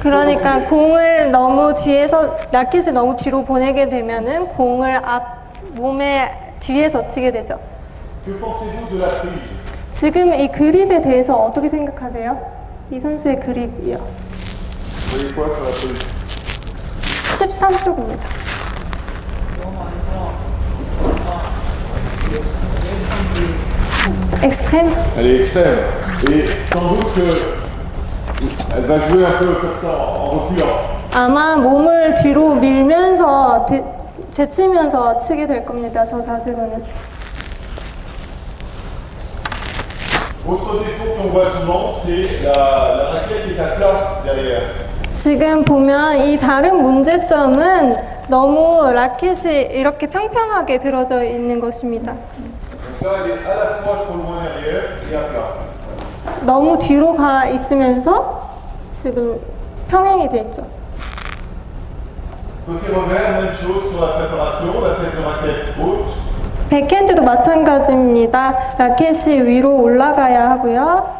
그러니까 공을 너무 뒤에서, 라켓을 너무 뒤로 보내게 되면은 공을 몸의 뒤에서 치게 되죠. Que pensez-vous de la prise? 지금 이 그립에 대해서 어떻게 생각하세요? 이 선수의 그립이요. Vous voyez quoi sur la prise? 13쪽입니다. extrême. Elle est extrême. Et sans doute qu'elle va jouer un peu comme ça, en reculant. 아마 몸을 뒤로 밀면서 제치면서 치게 될 겁니다. 저 자세로는. Autre défaut qu'on voit souvent, c'est la raquette qui est à plat derrière. 지금 보면 이 다른 문제점은 너무 라켓이 이렇게 평평하게 들어져 있는 것입니다. Donc là, elle est à la fois trop loin derrière et à plat. 너무 뒤로 가 있으면서 지금 평행이 돼 있죠. Côté revers, même chose sur la préparation, la tête de raquette haute. 백핸드도 마찬가지입니다. 라켓이 위로 올라가야 하고요.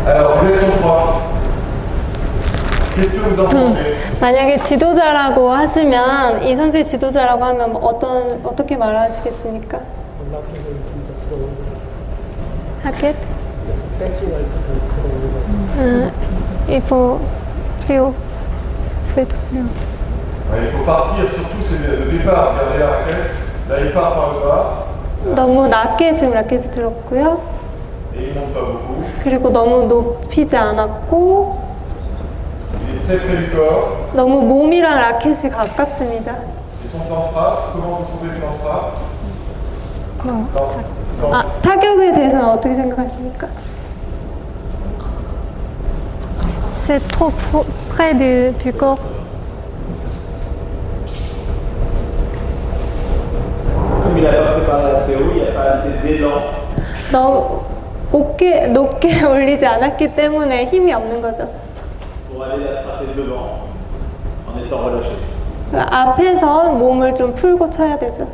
Alors, vous êtes sur 3. Qu'est-ce que vous en pensez? 만약에 지도자라고 하시면 이 선수의 지도자라고 하면 어떻게 말하시겠습니까? 하켓? Il faut plus haut. Faut être plus haut. Ouais, il faut partir, surtout c'est le départ. Regardez la raquette. Là, il part par le bas 너무 낮게 지금 라켓을 들었고요. et il monte pas beaucoup. 그리고 너무 높이지 않았고 Il est très près du corps. 너무 몸이랑 라켓이 가깝습니다. Et son plan de frappe, comment vous trouvez le plan de frappe? Non. 아, 타격에 대해서는 어떻게 생각하십니까? C'est trop près du corps. Comme il n'a pas préparé assez haut, il n'y a pas assez d'élan. 너무 높게 올리지 않았기 때문에 힘이 없는 거죠. Pour aller la frapper devant en étant relâché. 앞에서 몸을 좀 풀고 쳐야 되죠.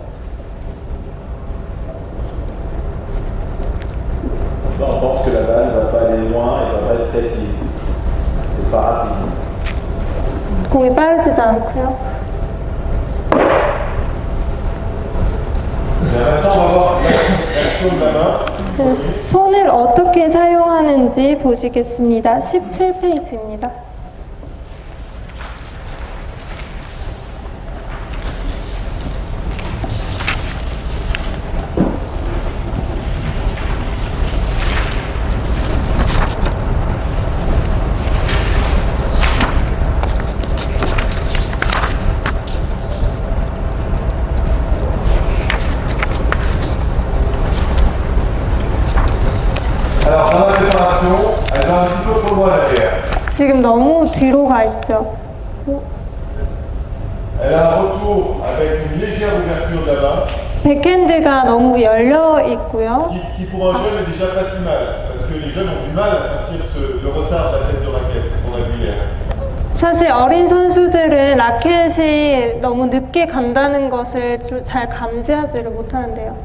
Là, on pense que la balle ne va pas aller loin et ne va pas être précise. Et pas rapide. 공이 빠르지도 않고요. Et maintenant, on va voir l'action de la main. 지금 손을 어떻게 사용하는지 보시겠습니다. 17페이지입니다. Alors, dans la préparation, elle va un petit peu trop loin derrière. 지금 너무 뒤로 가 있죠. Elle a un retour avec une légère ouverture de la main, 백핸드가 너무 열려 있고요. qui pour un jeune est déjà pas si mal, parce que les jeunes ont du mal à sentir le retard de la tête de raquette qu'on a vu hier. 사실 어린 선수들은 라켓이 너무 늦게 간다는 것을 좀 잘 감지하지를 못하는데요.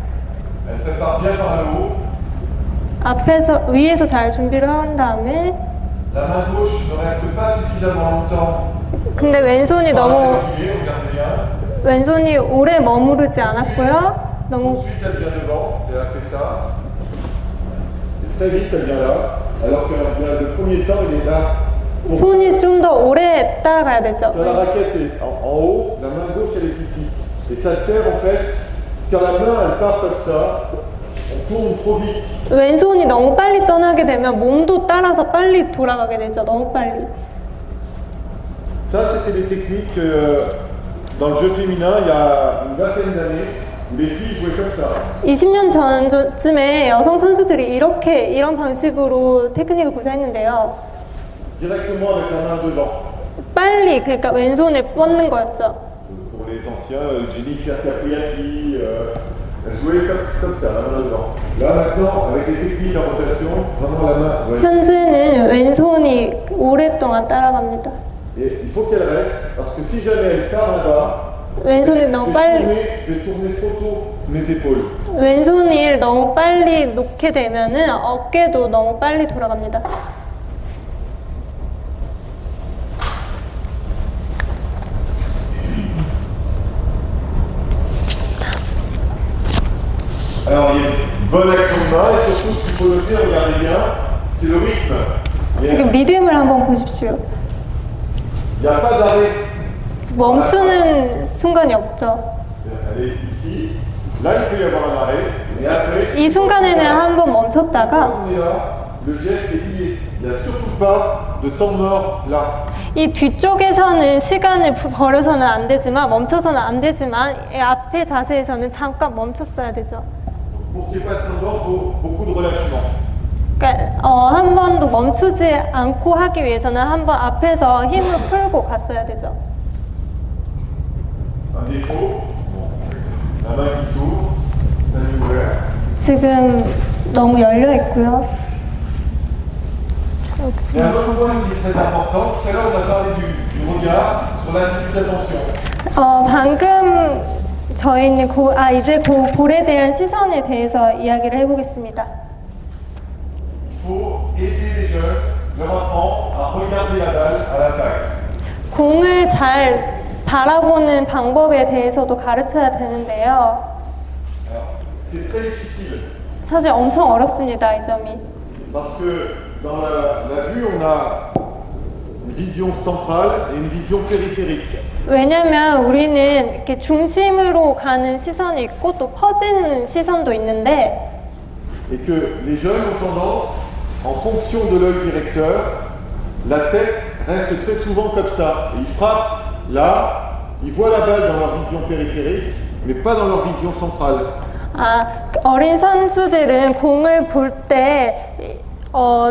Elle prépare bien par le haut. 위에서 잘 준비를 한 다음에 La main gauche ne reste pas suffisamment longtemps. 근데 왼손이 너무 Reculer, regardez bien. 왼손이 오래 머무르지 않았고요. 너무 Ensuite, elle vient devant, et elle fait ça. Et très vite, elle vient là. Alors que le premier temps, il est là. 손이 좀 더 오래 따라가야 되죠. Quand la raquette est en haut, la main gauche, elle est ici. Et ça sert en fait, quand la main, elle part comme ça, on tourne trop vite. 왼손이 너무 빨리 떠나게 되면 몸도 따라서 빨리 돌아가게 되죠. 너무 빨리. Ça, c'était des techniques dans le jeu féminin, il y a une vingtaine d'années, où les filles jouaient comme ça. 20년 전쯤에 여성 선수들이 이런 방식으로 테크닉을 구사했는데요. Directement avec la main devant. 빨리 그러니까 왼손을 뻗는 거였죠. Pour les anciens, Jennifer Capriati, elle jouait comme ça, la main devant. Là maintenant, avec les techniques en rotation, vraiment la main. Ouais. 현재는 왼손이 오랫동안 따라갑니다. Et il faut qu'elle reste, parce que si jamais elle part là-bas, 왼손이 너무 빨리 je vais tourner trop tôt mes épaules. 왼손을 너무 빨리 놓게 되면은 어깨도 너무 빨리 돌아갑니다. Alors il y a une bonne action de main, et surtout ce qu'il faut noter, regardez bien, c'est le rythme. 지금 리듬을 한번 보십시오. Il n'y a pas d'arrêt. 멈추는 순간이 없죠. Elle est ici, là il peut y avoir un arrêt, et après, 이 순간에는 한번 멈췄다가 on est là, le geste est lié. Il n'y a surtout pas de temps mort là. 이 뒤쪽에서는 시간을 버려서는 안 되지만 멈춰서는 안 되지만 이 앞에 자세에서는 잠깐 멈췄어야 되죠. Pour qu'il n'y ait pas de temps mort, il faut beaucoup de relâchement. 그러니까 한 번도 멈추지 않고 하기 위해서는 한 번 앞에서 힘을 풀고 갔어야 되죠. Un défaut, la main qui s'ouvre, la main ouverte. 지금 너무 열려 있고요. Il y a un autre point qui est très important, tout à l'heure on a parlé du regard sur l'attitude d'attention. 방금 저희는 이제 볼에 대한 시선에 대해서 이야기를 해보겠습니다. Il faut aider les jeunes, leur apprendre à regarder la balle à l'attaque. 공을 잘 바라보는 방법에 대해서도 가르쳐야 되는데요. Alors, c'est très difficile, 사실 엄청 어렵습니다, 이 점이. parce que dans la vue, on a une vision centrale et une vision périphérique. 왜냐면 우리는 이렇게 중심으로 가는 시선이 있고 또 퍼지는 시선도 있는데 Et que les jeunes ont tendance, en fonction de l'œil directeur, la tête reste très souvent comme ça. Et ils frappent là, ils voient la balle dans leur vision périphérique, mais pas dans leur vision centrale. 어린 선수들은 공을 볼 때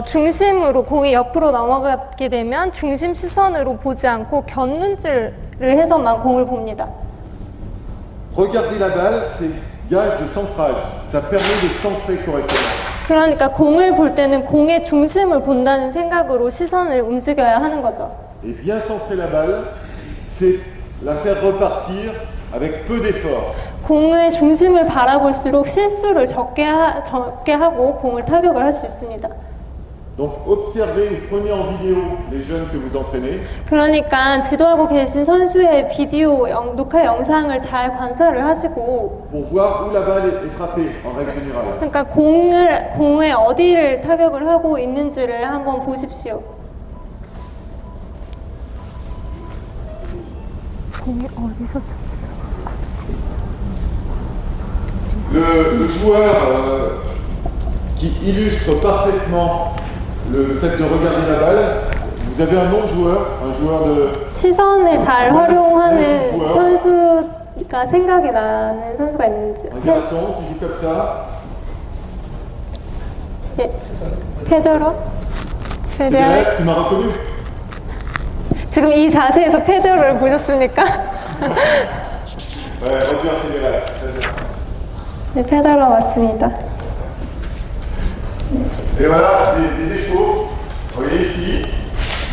중심으로 공이 옆으로 넘어가게 되면 중심 시선으로 보지 않고 곁눈질을 해서만 공을 봅니다. Regarder la balle, c'est gage de centrage. Ça permet de centrer correctement. 그러니까 공을 볼 때는 공의 중심을 본다는 생각으로 시선을 움직여야 하는 거죠. Et bien centrer la balle, c'est la faire repartir avec peu d'effort. 공의 중심을 바라볼수록 실수를 적게 하고 공을 타격을 할 수 있습니다. Donc observez ou prenez en vidéo les jeunes que vous entraînez. 그러니까 지도하고 계신 선수의 비디오 녹화 영상을 잘 관찰을 하시고 Pour voir où la balle est frappée en règle générale. 그러니까 공에 어디를 타격을 하고 있는지를 한번 보십시오. 공이 어디서 쳐지는 거지? Le joueur qui illustre parfaitement le fait de regarder la balle, vous avez un nom de joueur, un joueur de... 시선을 잘 활용하는 선수가 생각이 나는 선수가 있는지. Un garçon qui joue comme ça. 예, 페데러? Federer, tu m'as reconnu? 지금 이 자세에서 페데러를 보셨습니까? Ouais, Roger Federer. 네, 페데러 맞습니다. Et voilà, des défauts. Vous voyez ici,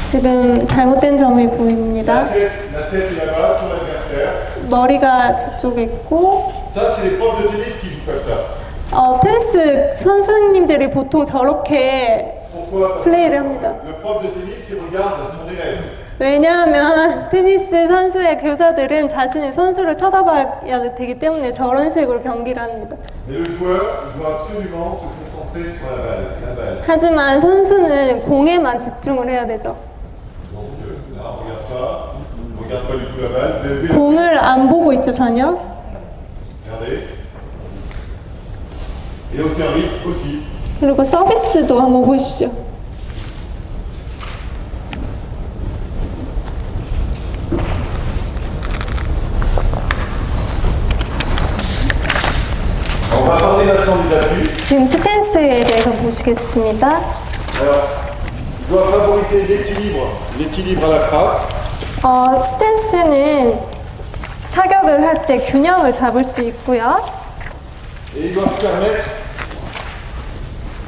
지금 잘못된 점이 보입니다. la tête est là-bas sur l'adversaire. 머리가 저쪽에 있고 Ça, c'est les profs de tennis qui jouent comme ça. 테니스 선생님들이 보통 저렇게 Pourquoi? Parce 플레이를 합니다. que le prof de tennis, il regarde son élève. 왜냐하면 테니스 선수의 교사들은 자신의 선수를 쳐다봐야 되기 때문에 저런 식으로 경기를 합니다. Et le joueur, il doit absolument se concentrer sur la balle. 하지만 선수는 공에만 집중을 해야 되죠. Donc là, on regarde pas du tout la balle. Vous avez vu? 공을 안 보고 있죠, 전혀. Regardez. Et au service aussi. 그리고 서비스도 한번 보십시오. stance. 지금 스탠스에 대해서 보시겠습니다. Alors, il doit favoriser l'équilibre à la frappe. 스탠스는 타격을 할 때 균형을 잡을 수 있고요. Et il doit permettre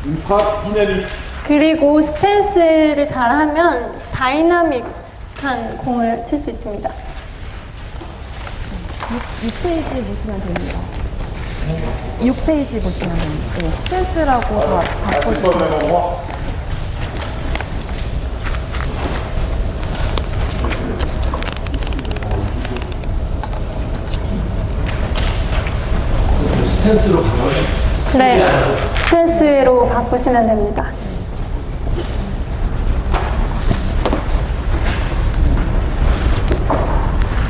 une frappe dynamique. 그리고 스탠스를 잘하면 다이나믹한 공을 칠 수 있습니다. 6페이지 보시면 됩니다. 6페이지 보시면 됩니다. 네, 스탠스라고 다 Ah, c'est pas au même endroit. 스탠스로 바꿔요. 네, 스탠스로 바꾸시면 됩니다.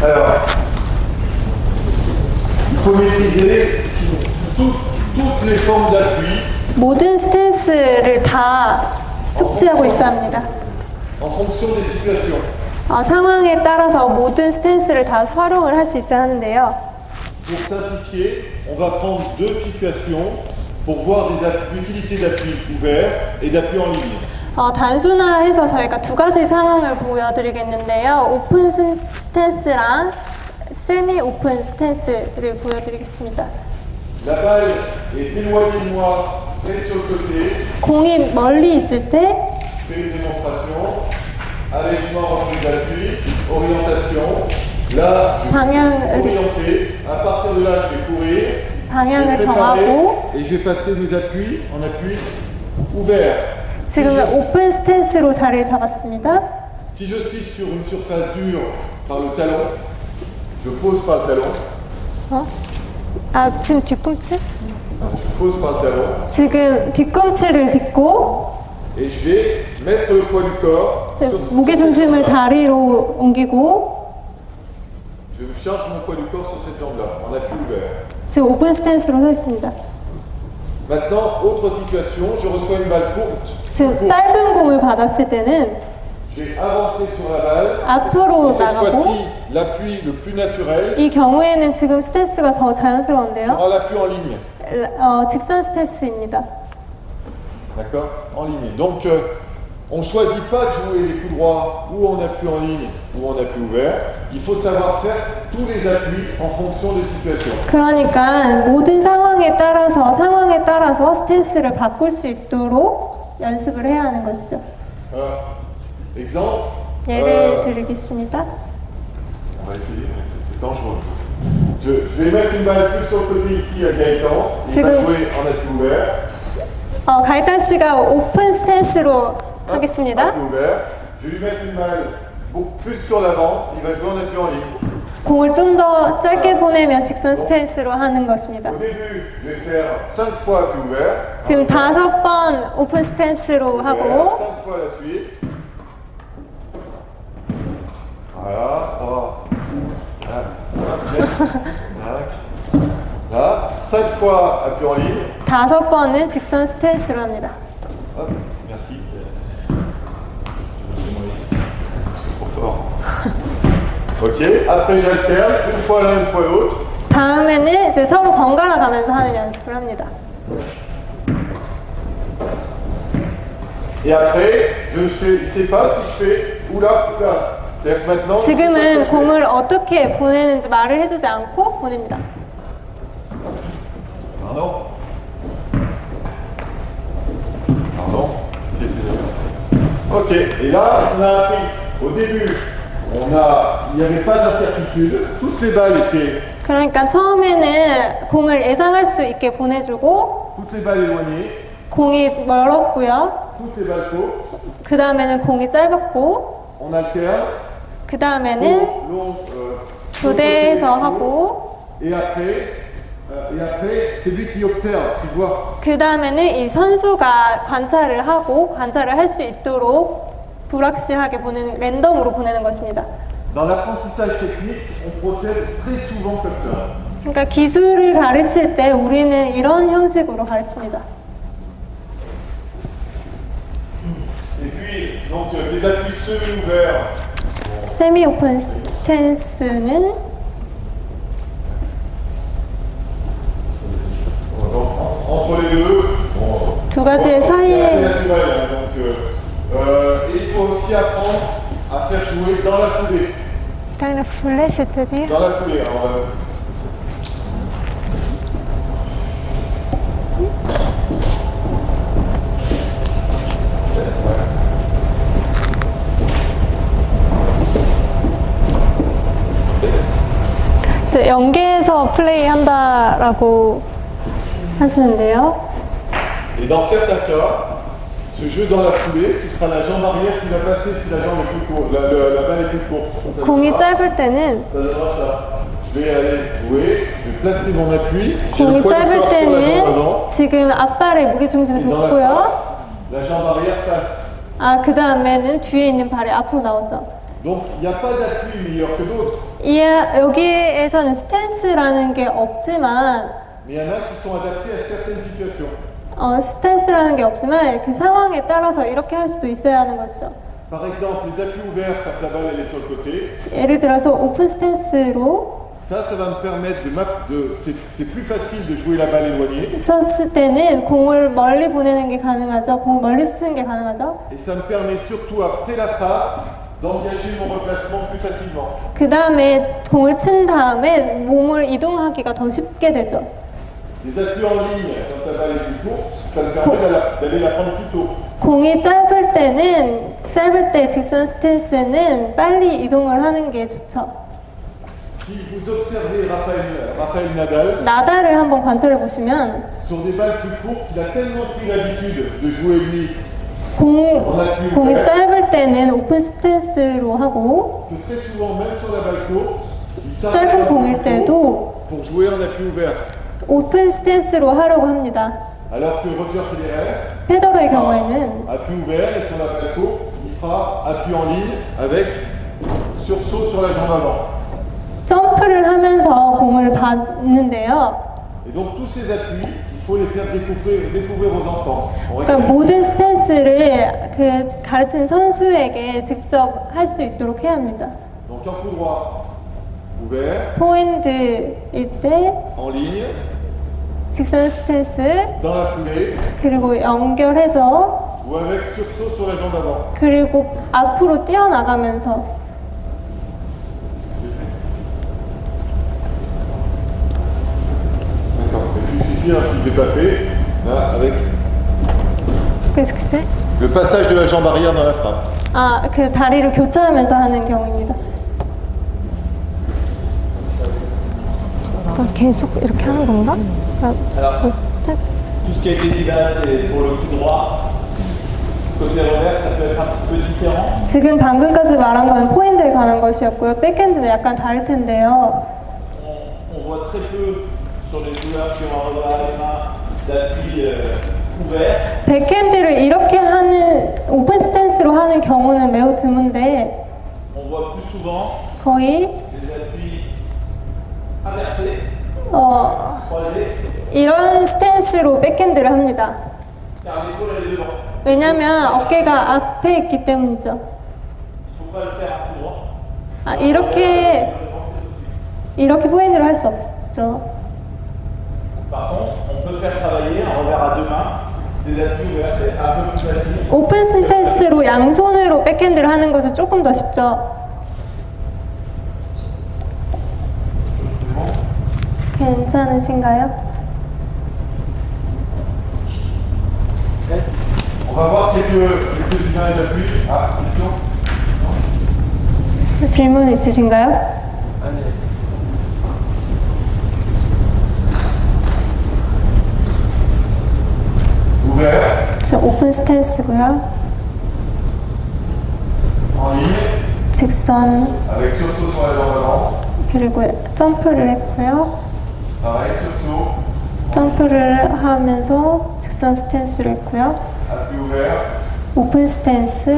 Alors, il faut maîtriser toutes les formes d'appui 모든 스탠스를 다 숙지하고 있어야 합니다. en fonction des situations. 상황에 따라서 모든 스탠스를 다 활용을 할 수 있어야 하는데요. Pour simplifier, on va prendre deux situations pour voir l'utilité d'appui ouvert et d'appui en ligne. 단순화해서 저희가 두 가지 상황을 보여드리겠는데요. 오픈 스탠스랑 세미 오픈 스탠스를 보여드리겠습니다. La balle est éloignée de moi, très sur le côté. 공이 멀리 있을 때 Je fais une démonstration. Allègement, reprise d'appui, orientation. Là, je 방향을, vais orienter. À partir de là, je vais courir. 방향을 Je vais 정하고 préparer et je vais passer mes appuis en appui ouvert. 지금은 오픈 스탠스로 자리를 잡았습니다. Si je suis sur une surface dure par le talon, je pose par le talon. 지금 뒤꿈치? Je pose par le talon 지금 뒤꿈치를 딛고 et je vais mettre le poids du corps. sur- 무게 중심을 다리로 옮기고 Je charge mon poids du corps sur cette jambe-là, en appui ouvert. 지금 오픈 스탠스로 서 있습니다. Maintenant, autre situation, je reçois une balle courte. 지금 짧은 공을 받았을 때는 Je vais avancer sur la balle. 앞으로 Et cette 나가고 fois-ci, l'appui le plus naturel 이 경우에는 지금 스탠스가 더 자연스러운데요. sera l'appui en ligne. 직선 스탠스입니다. D'accord? En ligne. Donc, on ne choisit pas de jouer les coups droits ou en appui en ligne ou en appui ouvert. Il faut savoir faire tous les appuis en fonction des situations. 그러니까 모든 상황에 따라서 스탠스를 바꿀 수 있도록 연습을 해야 하는 것이죠. Exemple. 예를 드리겠습니다. On va essayer, c'est dangereux. Je vais mettre une balle plus sur le côté ici à Gaëtan. Il va 지금- jouer en appui ouvert. 가이탄 씨가 오픈 스탠스로 하겠습니다. Appui ouvert. Je vais lui mettre une balle beaucoup plus sur l'avant. Il va jouer en appui en ligne. 공을 좀 더 짧게 보내면 직선 스탠스로 하는 것입니다. Au début, je vais faire 5 fois appui ouvert. 지금 5번 오픈 스탠스로 하고 5 fois la suite. Voilà. 5 fois appui en ligne. 5번은 직선 스탠스로 합니다. Hop, merci. C'est trop fort. Ok, après j'alterne, une fois l'un, une fois l'autre. 다음에는 이제 서로 번갈아 가면서 하는 연습을 합니다. Et après, je ne sais pas si je fais oula, oula. C'est-à-dire que maintenant. 지금은 공을 어떻게 보내는지 말을 해주지 않고 보냅니다. Pardon. Pardon. Ok, et là, on a appris au début, il n'y avait pas d'incertitude, toutes les balles étaient, 그러니까 처음에는 공을 예상할 수 있게 보내주고 toutes les balles éloignées, 공이 멀었고요. toutes les balles courtes, 그 다음에는 공이 짧았고 on alterne, 그 다음에는 long, 교대해서 하고 et après, c'est lui qui observe, qui voit. 그 다음에는 이 선수가 관찰을 할 수 있도록 불확실하게 랜덤으로 보내는 것입니다. Dans l'apprentissage technique, on procède très souvent comme ça. 그러니까 기술을 가르칠 때 우리는 이런 형식으로 가르칩니다. Et puis, donc, des appuis semi-ouverts. 세미 오픈 스탠스는 Donc, entre les deux, 두 가지의 C'est assez 사이에 naturel, hein, donc il faut aussi apprendre à faire jouer dans la foulée. dans la foulée, c'est-à-dire Dans la foulée. Alors, 이제 연계해서 플레이한다라고 하시는데요. et dans certains cas, ce jeu dans la foulée, ce sera la jambe arrière qui va passer si la jambe est plus courte, la balle est plus courte. Ça 공이 donnera- 짧을 때는 ça donnera ça. Je vais aller jouer, je vais placer mon appui, j'ai le 공이 poids du 짧을 corps sur la jambe 때는 avant, 지금 앞발의 무게중심이 et dans la 돋고요. frappe, la jambe arrière passe. 아, 그 다음에는 뒤에 있는 발이 앞으로 나오죠. Donc il n'y a pas d'appui meilleur que d'autres, 여기에서는 스탠스라는 게 없지만, mais il y en a qui sont adaptés à certaines situations. 스탠스라는 게 없지만 그 상황에 따라서 이렇게 할 수도 있어야 하는 것이죠. Par exemple, les appuis ouverts quand la balle elle est sur le côté, 예를 들어서 오픈 스탠스로 ça va me permettre c'est plus facile de jouer la balle éloignée, 섰을 때는 공을 멀리 보내는 게 가능하죠. 공을 멀리 쓰는 게 가능하죠. et ça me permet surtout après la frappe d'engager mon replacement plus facilement. 그 다음에 공을 친 다음에 몸을 이동하기가 더 쉽게 되죠. Les appuis en ligne, quand la balle est plus courte, ça me permet d'aller la prendre plus tôt. 공이 짧을 때 직선 스탠스는 빨리 이동을 하는 게 좋죠. Si vous observez Rafael Nadal, 나달을 한번 관찰해 보시면 sur des balles plus courtes, il a tellement pris l'habitude de jouer lui 공이 짧을 때는 오픈 스탠스로 하고 que très souvent, même sur la balle courte, il s'arrête 짧은 un peu 공일 plus 때도 tôt pour jouer en appui ouvert. 오픈 스탠스로 하려고 합니다. Alors que Roger Federer, 페더러의 경우에는 appui ouvert et sur la balle courte, il fera appui en ligne avec sursaut sur la jambe avant. 점프를 하면서 공을 받는데요. Et donc tous ces appuis, il faut les faire découvrir aux enfants. On 그러니까 récupère- 모든 스탠스를 그 가르치는 선수에게 직접 할 수 있도록 해야 합니다. Donc en coup droit, ouvert, 포핸드일 때 en ligne, 직선 스탠스 dans la foulée, 그리고 연결해서 ou avec sursaut sur la jambe avant. 그리고 앞으로 뛰어나가면서 D'accord. Et puis ici, hein, si je l'ai pas fait, là, avec qu'est-ce que c'est? le passage de la jambe arrière dans la frappe. 아, 그 다리를 교차하면서 하는 경우입니다. 그러니까 계속 이렇게 하는 건가? 그러니까 저 스탠스. Tout ce qui a été dit là, c'est pour le coup droit. Côté revers, ça peut être un petit peu différent. 지금 방금까지 말한 건 포핸드에 관한 것이었고요. 백핸드는 약간 다를 텐데요. On voit très peu sur les joueurs qui ont un revers à la main d'appui ouvert. 백핸드를 이렇게 하는 오픈 스탠스로 하는 경우는 매우 드문데 On voit plus souvent 거의 des appuis inversés, croisés, 이런 스탠스로 백핸드를 합니다. car l'épaule elle est devant. 왜냐면 어깨가 앞에 있기 때문이죠. Il ne faut pas le faire à tout droit. 아, 이렇게 포핸드를 할 수 없죠. Par contre, on peut faire travailler un revers à deux mains, des appuis ouverts, c'est un peu plus facile. 오픈 스탠스로 양손으로 백핸드를 하는 것은 조금 더 쉽죠. 괜찮으신가요? On va voir quelques images d'appui. Ah, question. 질문 있으신가요? Ouvert, 저 오픈 스탠스고요. en ligne, 직선 avec sursaut sur la jambe avant. 그리고 점프를 했고요. Pareil, sursaut, 점프를 하면서 직선 스탠스를 했고요. appui ouvert, 오픈 스탠스,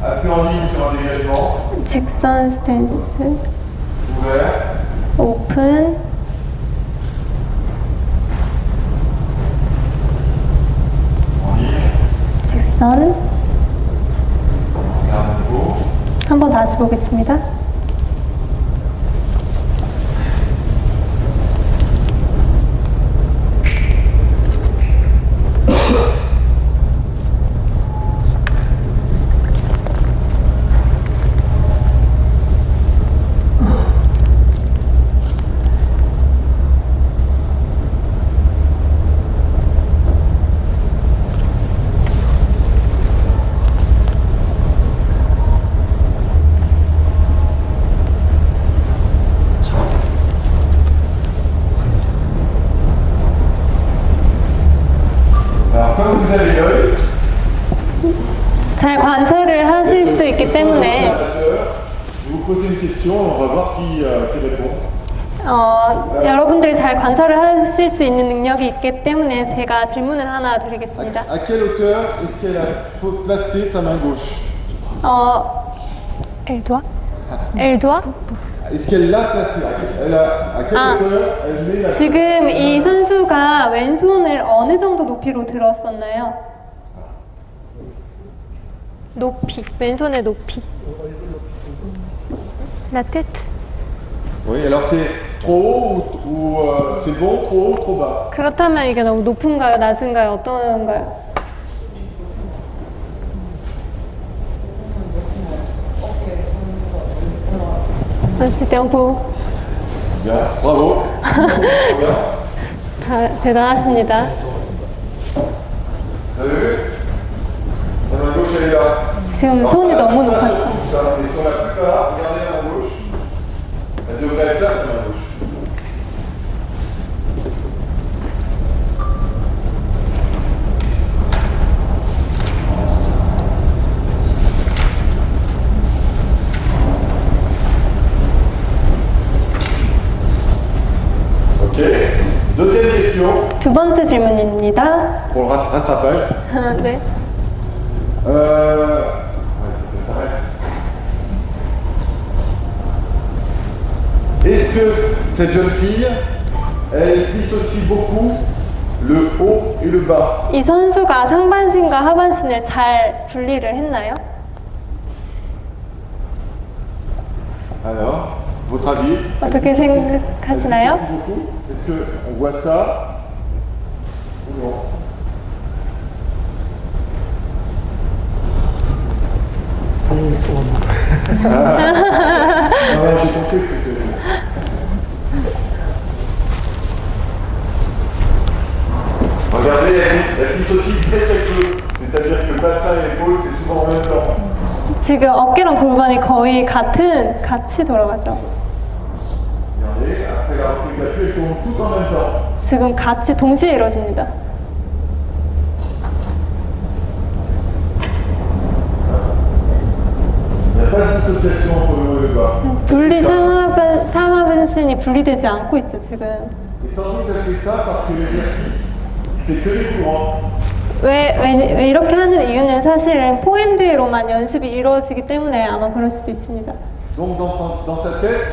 appui en ligne sur un dégagement. 직선 스탠스, Ouvert, 오픈, en ligne. 직선. Regarde à nouveau. 한번 다시 보겠습니다. vous avez l'œil, 잘 관찰을 하실 수 있기 때문에 je vous pose une question, on va voir qui répond. 여러분들이 잘 관찰을 하실 수 있는 능력이 있기 때문에 제가 질문을 하나 드리겠습니다. À quelle hauteur est-ce qu'elle a placé sa main gauche? 엘도아? 엘도아? Est-ce qu'elle l'a placé? À quelle Ah. hauteur elle met la 지금 이 선수가 왼손을 어느 정도 높이로 들었었나요? 높이, 왼손의 높이. La tête. Oui, alors c'est trop haut ou c'est bon, trop haut, trop bas? 그렇다면 이게 너무 높은가요, 낮은가요, 어떤가요? C'était un peu Bien, bravo. Bien. 대단하십니다. Vous avez vu? La main gauche, elle est là. 지금 손이 너무 높았죠. Et sur la plupart, regardez la main gauche. Elle devrait être là, sa main gauche. Ok. Deuxième question 두 번째 질문입니다. pour le rattrapage. 네. Ça s'arrête. Est-ce que cette jeune fille, elle dissocie beaucoup le haut et le bas? 이 선수가 상반신과 하반신을 잘 분리를 했나요? Alors, votre avis? 어떻게 생각하시나요? Elle dissocie beaucoup? Est-ce qu'on voit ça ou non? Ah, j'ai compris ce que c'est. Regardez, elle dissocie très très peu. C'est-à-dire que le bassin et l'épaule, c'est souvent en même temps. 지금 어깨랑 골반이 거의 같이 돌아가죠. Regardez, après la reprise d'appui, elles tournent toutes en même temps. 지금 같이 동시에 이루어집니다. Il n'y a pas de dissociation entre le haut et le bas. 분리 상하반신이 분리되지 않고 있죠 지금. Et sans doute elle fait ça parce que l'exercice, c'est que les courants. 왜 이렇게 하는 이유는 사실은 포핸드로만 연습이 이루어지기 때문에 아마 그럴 수도 있습니다. Donc dans sa tête,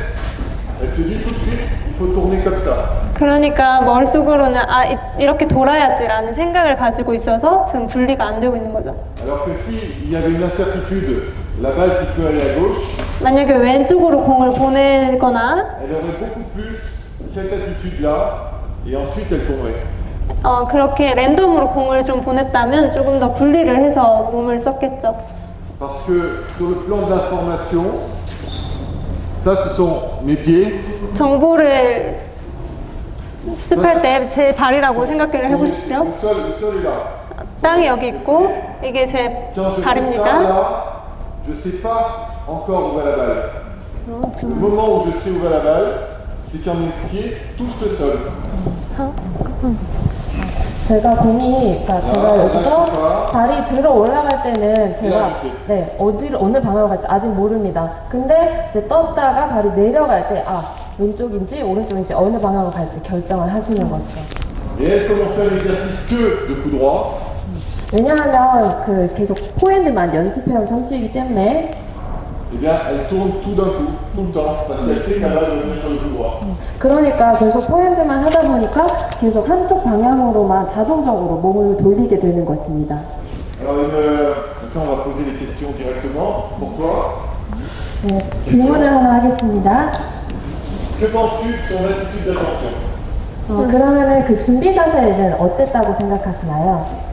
elle se dit tout de suite, il faut tourner comme ça. 그러니까 머릿속으로는 이렇게 돌아야지라는 생각을 가지고 있어서 지금 분리가 안 되고 있는 거죠. Alors que s'il y avait une incertitude, la balle qui peut aller à gauche, 만약에 왼쪽으로 공을 보내거나 elle aurait beaucoup plus cette attitude-là, et ensuite elle tomberait. 그렇게 랜덤으로 공을 좀 보냈다면 조금 더 분리를 해서 몸을 썼겠죠. Parce que sur le plan de l'information, ça ce sont mes pieds. 정보를 수습할 때 제 발이라고 생각을 해보십시오. Le sol est là. 땅이 여기 있고 이게 제 Quand je fais ça 발입니다. là, je ne sais pas encore où va la balle. Le moment où je sais où va la balle, c'est quand mes pieds touchent le sol. 제가 공이, 그러니까 제가 여기서 발이 들어 올라갈 때는 제가 어디를 어느 방향으로 갈지 아직 모릅니다. 근데 이제 떴다가 발이 내려갈 때 왼쪽인지 오른쪽인지 어느 방향으로 갈지 결정을 하시는 거죠. Et elle, comme on fait un exercice que de coup droit, 왜냐하면 계속 포핸드만 연습해온 선수이기 때문에 eh bien, elle tourne tout d'un coup, tout le temps, parce qu'elle sait qu'elle va revenir sur le coup droit. 그러니까 계속 포핸드만 하다 보니까 계속 한쪽 방향으로만 자동적으로 몸을 돌리게 되는 것입니다. Alors, maintenant, on va poser les questions directement. Pourquoi? 네, 질문을 하나 하겠습니다. Que penses-tu de son attitude d'attention? 그러면은 그 준비 자세는 어땠다고 생각하시나요?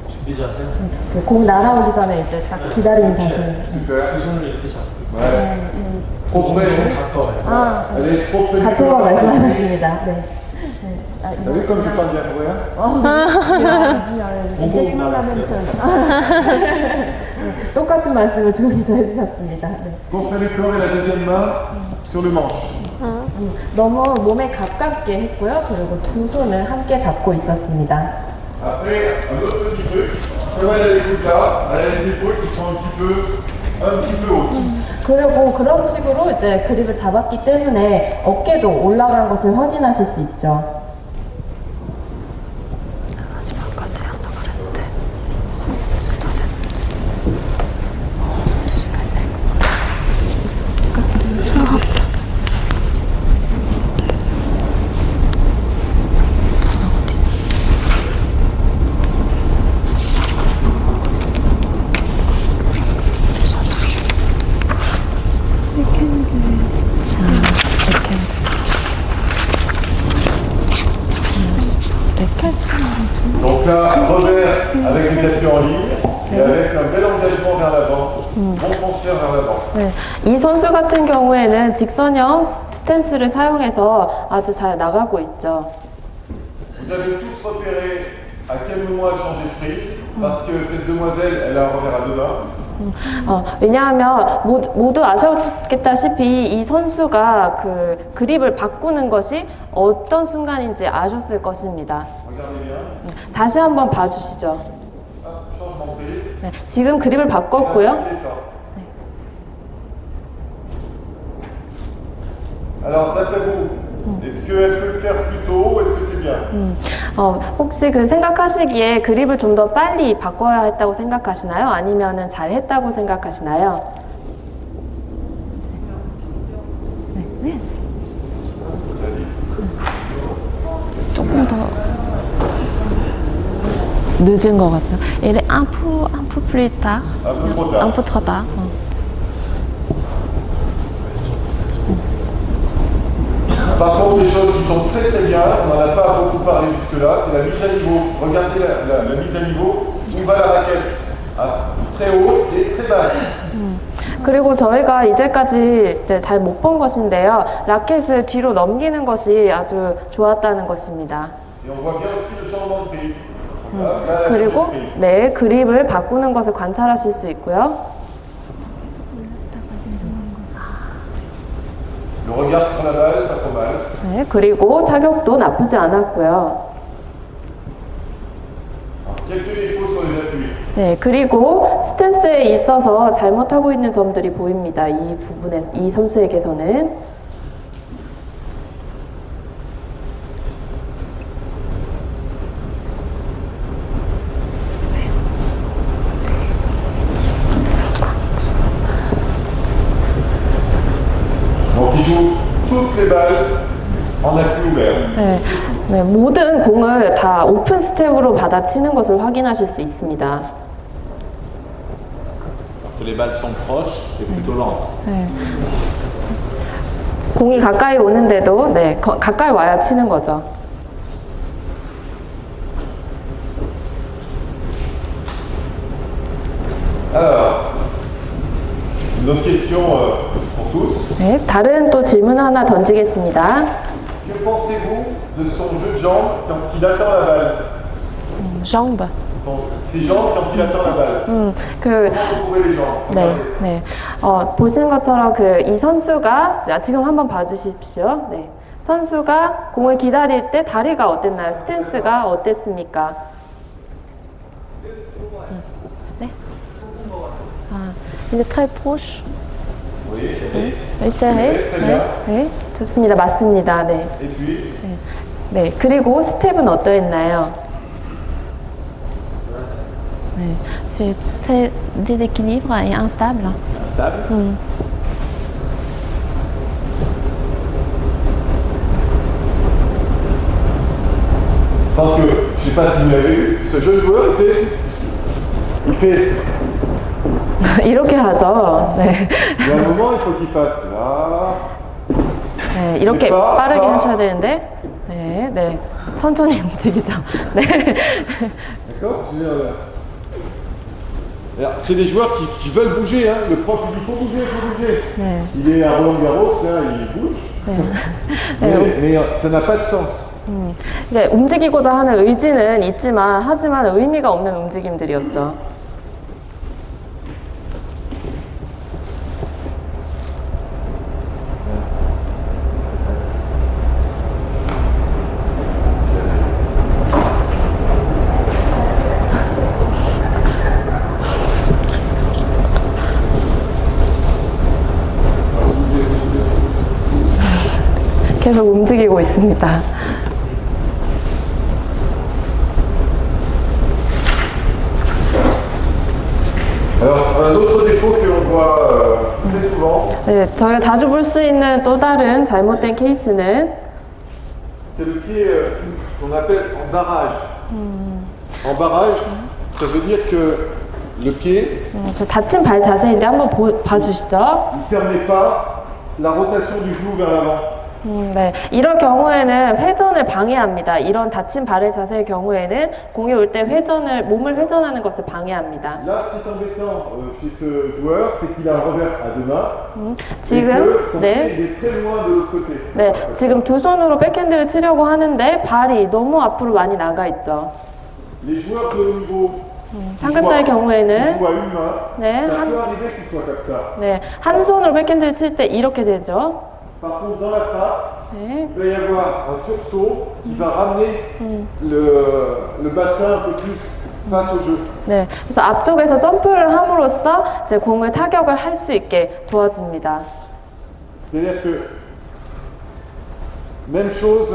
준비 자세. 공 날아오기 전에 이제 딱 기다리는 자세. Super. 두 손을 이렇게 잡고. Ouais. Trop près. 가까워요. Elle est trop près du 같은 거 corps. 말씀하셨습니다. 네. T'as vu comme je parle bien coréen? 똑같은 말씀을 두 분이서 해주셨습니다. 네. Comprenez le corps et la deuxième main sur le manche. 너무 몸에 가깝게 했고요. 그리고 두 손을 함께 잡고 있었습니다. Après, un autre petit truc, comme elle a les coudes là, elle a les épaules qui sont un petit peu hautes. 그리고 그런 식으로 이제 그립을 잡았기 때문에 어깨도 올라간 것을 확인하실 수 있죠. 마지막까지 한다 그랬는데 진짜 됐는데 2시까지 할 거야. 그러니까 Donc là, revers avec les appuis en ligne et avec un bel engagement vers l'avant, bon transfert vers l'avant. 네, 이 선수 같은 경우에는 직선형 스탠스를 사용해서 아주 잘 나가고 있죠. Vous avez tous repéré à quel moment elle changeait de prise, parce que cette demoiselle, elle a un revers à deux mains. 왜냐하면 모두 아셨겠다시피 이 선수가 그 그립을 바꾸는 것이 어떤 순간인지 아셨을 것입니다. Regardez bien. 다시 한번 봐주시죠. Hop, changement de prise. 네, 지금 그립을 바꿨고요. Alors, d'après vous, est-ce qu'elle peut le faire plus tôt? Est-ce que c'est bien? 혹시 그 생각하시기에 그립을 좀 더 빨리 바꿔야 했다고 생각하시나요? 아니면은 잘 했다고 생각하시나요? 조금 더 늦은 것 같다. Elle est un peu plus tard. Un peu trop tard. Un peu trop tard. Par contre, des choses qui sont très très bien, on n'en a pas beaucoup parlé jusque-là, c'est la mise à niveau. Regardez la mise à niveau, où va la raquette? Très haute et très basse. 그리고 저희가 이제까지 이제 잘 못 본 것인데요. 라켓을 뒤로 넘기는 것이 아주 좋았다는 것입니다. Et on voit bien aussi le changement de prise. Donc là, elle a changé de 그리고 prise. 네, 그립을 바꾸는 것을 관찰하실 수 있고요. Le regard sur la balle, pas trop mal. 네, 그리고 타격도 나쁘지 않았고요. Alors, quelques défauts sur les appuis. 네, 그리고 스탠스에 있어서 잘못하고 있는 점들이 보입니다. 이 부분에 이 선수에게서는 Donc il joue toutes les balles en appui ouvert. 네, 네, 모든 공을 다 오픈 스텝으로 받아치는 것을 확인하실 수 있습니다. Alors que les balles sont proches et plutôt lentes. 네. 공이 가까이 오는데도 네, 가까이 와야 치는 거죠. Alors, une autre question pour tous. 네, 다른 또 질문 하나 던지겠습니다. Que pensez-vous de son jeu de jambes quand il attend la balle? Jambes. Ses jambes quand il attend la balle. 그 Comment vous trouvez les jambes? 네, Regardez. 네. 보시는 것처럼 그 이 선수가 자, 지금 한번 봐주십시오. 네, 선수가 공을 기다릴 때 다리가 어땠나요? 스탠스가 어땠습니까? 네. Il est très proche. Oui, c'est vrai. 네, serré. très 네, bien. 네, 좋습니다. 맞습니다. 네, Et puis, 네. 그리고 스텝은 어떠했나요? C'est très déséquilibre et instable. Instable. parce que, je ne sais pas si vous l'avez vu, ce jeune joueur, il fait, 이렇게 하죠. 네. il y a un moment, il faut qu'il fasse là. 네, 이렇게 빠르게 하셔야 되는데, 네, 네, 천천히 움직이죠. 네, D'accord? Alors, c'est des joueurs qui veulent bouger, hein. Le prof il dit faut bouger, faut bouger. 네. Il est à Roland Garros, là, il bouge. mais ça n'a pas de sens. 네, 움직이고자 하는 의지는 있지만, 하지만 의미가 없는 움직임들이었죠. 계속 움직이고 있습니다. Alors, un autre défaut que l'on voit très souvent, 네, 저희가 자주 볼 수 있는 또 다른 잘못된 케이스는 c'est le pied qu'on appelle en barrage. En barrage, ça veut dire que le pied 저 다친 발 자세인데 한번 봐주시죠. ne permet pas la rotation du genou vers l'avant. 네, 이럴 경우에는 회전을 방해합니다. 이런 다친 발의 자세의 경우에는 공이 올 때 몸을 회전하는 것을 방해합니다. Là, ce qui est embêtant chez ce joueur, c'est qu'il a un revers à deux mains. Et que 지금 son 네, pied il est très loin de l'autre côté. 네, 지금 두 손으로 백핸드를 치려고 하는데 발이 너무 앞으로 많이 나가 있죠. Les joueurs de haut niveau, 상급자의 ils 경우에는 jouent à une main. 네, Ça peut arriver qu'il soit comme ça. 네, 한 손으로 백핸드를 칠 때 이렇게 되죠. Par contre, dans la frappe, 네, il va y avoir un sursaut qui va ramener le bassin un peu plus face au jeu. 네, 그래서 앞쪽에서 점프를 함으로써 이제 공을 타격을 할 수 있게 도와줍니다. C'est-à-dire que même chose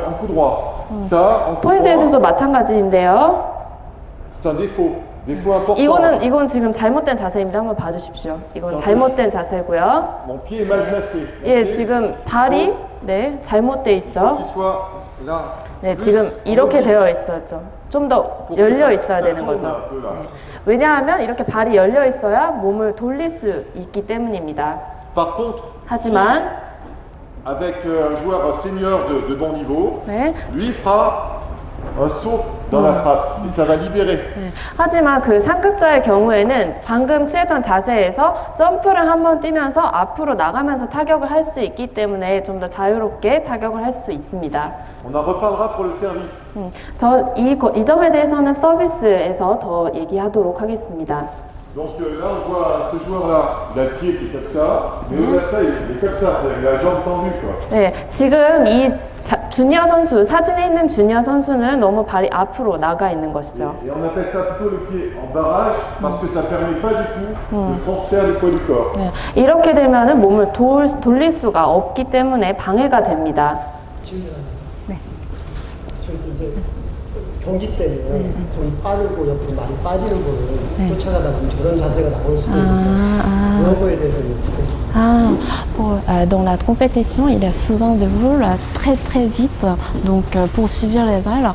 en coup droit. Ça, en coup 포인트에서도 droit, 마찬가지인데요. c'est un défaut. Défaut important. 이건 지금 잘못된 자세입니다. 한번 봐주십시오. 이건 잘못된 자세고요. Mon pied est mal placé. Mon 예, pied, 지금 발이 네 잘못돼 있죠. qu'il soit là. 네, 지금 이렇게 되어 있었죠. 좀 더 열려 있어야 되는 거죠. 네. 왜냐하면 이렇게 발이 열려 있어야 몸을 돌릴 수 있기 때문입니다. Par contre, 하지만 avec un joueur senior de bon niveau, 네, lui fera un saut dans la frappe et ça va libérer. 하지만 그 상급자의 경우에는 방금 취했던 자세에서 점프를 한번 뛰면서 앞으로 나가면서 타격을 할 수 있기 때문에 좀 더 자유롭게 타격을 할 수 있습니다. On en reparlera pour le service. 이 점에 대해서는 서비스에서 더 얘기하도록 하겠습니다. Donc là, on voit ce joueur-là, il a le pied qui est comme ça, mais au-delà de ça, il est comme ça, c'est-à-dire il a la jambe tendue, quoi. 네, 지금 이 주니어 선수, 사진에 있는 주니어 선수는 너무 발이 앞으로 나가 있는 것이죠. Et on appelle ça plutôt le pied en barrage parce que ça permet pas du tout le transfert du poids du corps. 네, 이렇게 되면은 몸을 돌릴 수가 없기 때문에 방해가 됩니다. 네. 저희 이제 경기 때는 공이 빠르고 옆으로 많이 빠지는 거를 쫓아가다 보면 저런 자세가 나올 수도 있고 그런 거에 대해서는 Dans la compétition, il y a souvent de vol très très vite. Donc pour suivre les balles,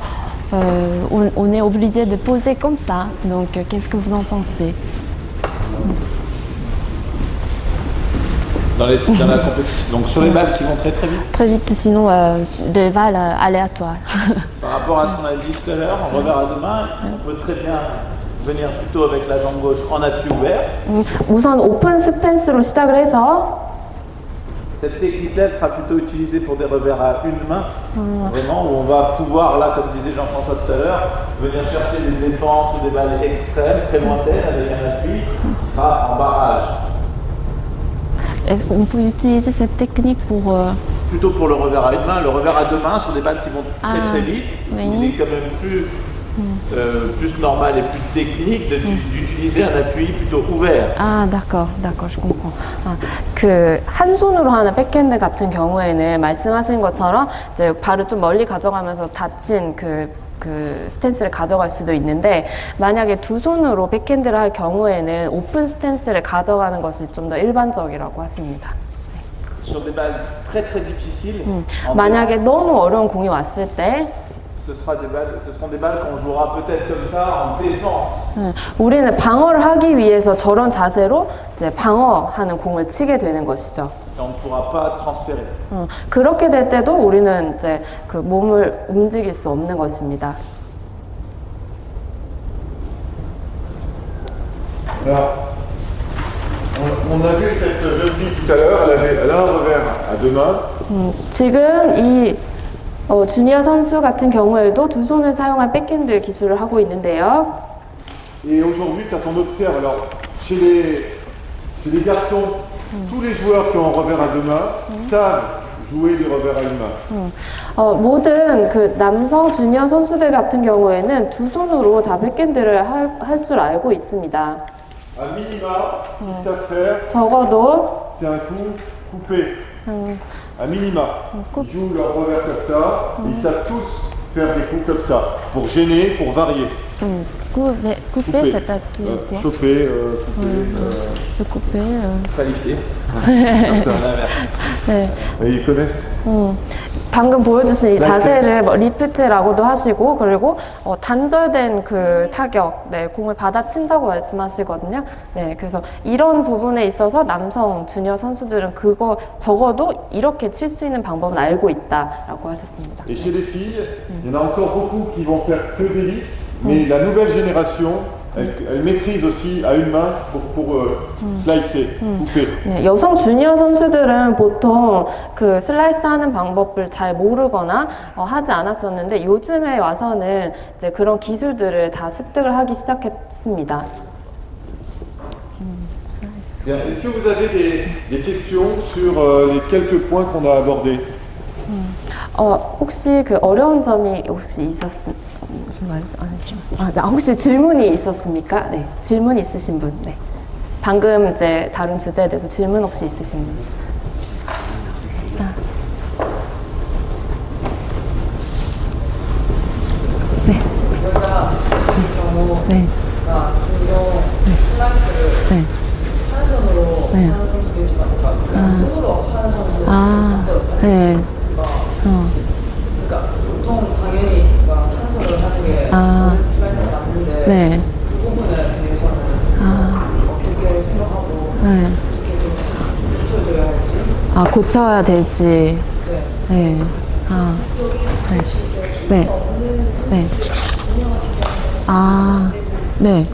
on est obligé de poser comme ça. Donc qu'est-ce que vous en pensez? Dans la compétition, donc sur les balles qui vont très très vite. Très vite, sinon des balles aléatoires. Par rapport à ce qu'on a dit tout à l'heure, en revers à deux mains, on peut très bien venir plutôt avec la jambe gauche en appui ouvert. 우선 오픈 스펜스로 시작을 해서 Cette technique-là, elle sera plutôt utilisée pour des revers à une main, vraiment, où on va pouvoir, là, comme disait Jean-François tout à l'heure, venir chercher des défenses ou des balles extrêmes, très lointaines, avec un appui qui sera en barrage. Est-ce qu'on peut utiliser cette technique pour... Plutôt pour le revers à une main, le revers à deux mains sur des balles qui vont très très vite. oui. Il est quand même plus normal et plus technique d'utiliser un appui plutôt ouvert. Ah d'accord, je comprends. 그 한 손으로 하는 백핸드 같은 경우에는 말씀하신 것처럼 이제 발을 좀 멀리 가져가면서 닫힌 그 스탠스를 가져갈 수도 있는데 만약에 두 손으로 백핸드를 할 경우에는 오픈 스탠스를 가져가는 것이 좀 더 일반적이라고 하십니다. Sur des balles très très difficiles, 만약에 너무 어려운 공이 왔을 때 ce seront des balles qu'on jouera peut-être comme ça en défense. 우리는 방어를 하기 위해서 저런 자세로 이제 방어하는 공을 치게 되는 것이죠. Et on ne pourra pas transférer. 그렇게 될 때도 우리는 이제 그 몸을 움직일 수 없는 것입니다. Alors, on a vu cette jeune fille tout à l'heure, elle a un revers à deux mains. 지금 이 주니어 선수 같은 경우에도 두 손을 사용한 백핸드 기술을 하고 있는데요. Et aujourd'hui, quand on observe, alors, chez les garçons, tous les joueurs qui ont un revers à deux mains savent jouer des revers à une main. 모든 그 남성 주니어 선수들 같은 경우에는 두 손으로 다 백핸드를 할 줄 알고 있습니다. À minima, ils savent faire, 적어도 c'est un coup coupé. à minima. Ils jouent leur revers comme ça, et ils savent tous faire des coups comme ça, pour gêner, pour varier. Couper, c'est-à-dire quoi? Choper, couper. Pas lifter. Comme ça. 네. Et ils connaissent. 방금 보여주신 이 자세를 뭐 리프트라고도 하시고 그리고 단절된 그 타격, 네, 공을 받아친다고 말씀하시거든요. 네, 그래서 이런 부분에 있어서 남성 주니어 선수들은 그거 적어도 이렇게 칠 수 있는 방법은 알고 있다라고 하셨습니다. Et chez les filles, il y en a encore beaucoup qui vont faire que des lifts, mais la nouvelle génération, elle maîtrise aussi à une main pour slicer, couper. 네, 여성 주니어 선수들은 보통 그 슬라이스 하는 방법을 잘 모르거나 하지 않았었는데 요즘에 와서는 이제 그런 기술들을 다 습득을 하기 시작했습니다. Bien. Est-ce que vous avez des questions sur les quelques points qu'on a abordés? 혹시 그 어려운 점이 혹시 있었습니까? 혹시 질문이 있었습니까? 네, 질문 있으신 분. 네. 방금 이제 다룬 주제에 대해서 질문 혹시 있으신 분? 네. 네. 네. 한 손으로 네. 하는 선수도 있지만 손으로 하는 선수도 아, 네. 그러니까 보통 당연히 한 손으로 하는 게 슬라이스가 맞는데 네. 그 부분에 대해서는 어떻게 생각하고 네. 어떻게 좀 고쳐줘야 할지 고쳐야 될지. 네. 네. 네. 네. 네.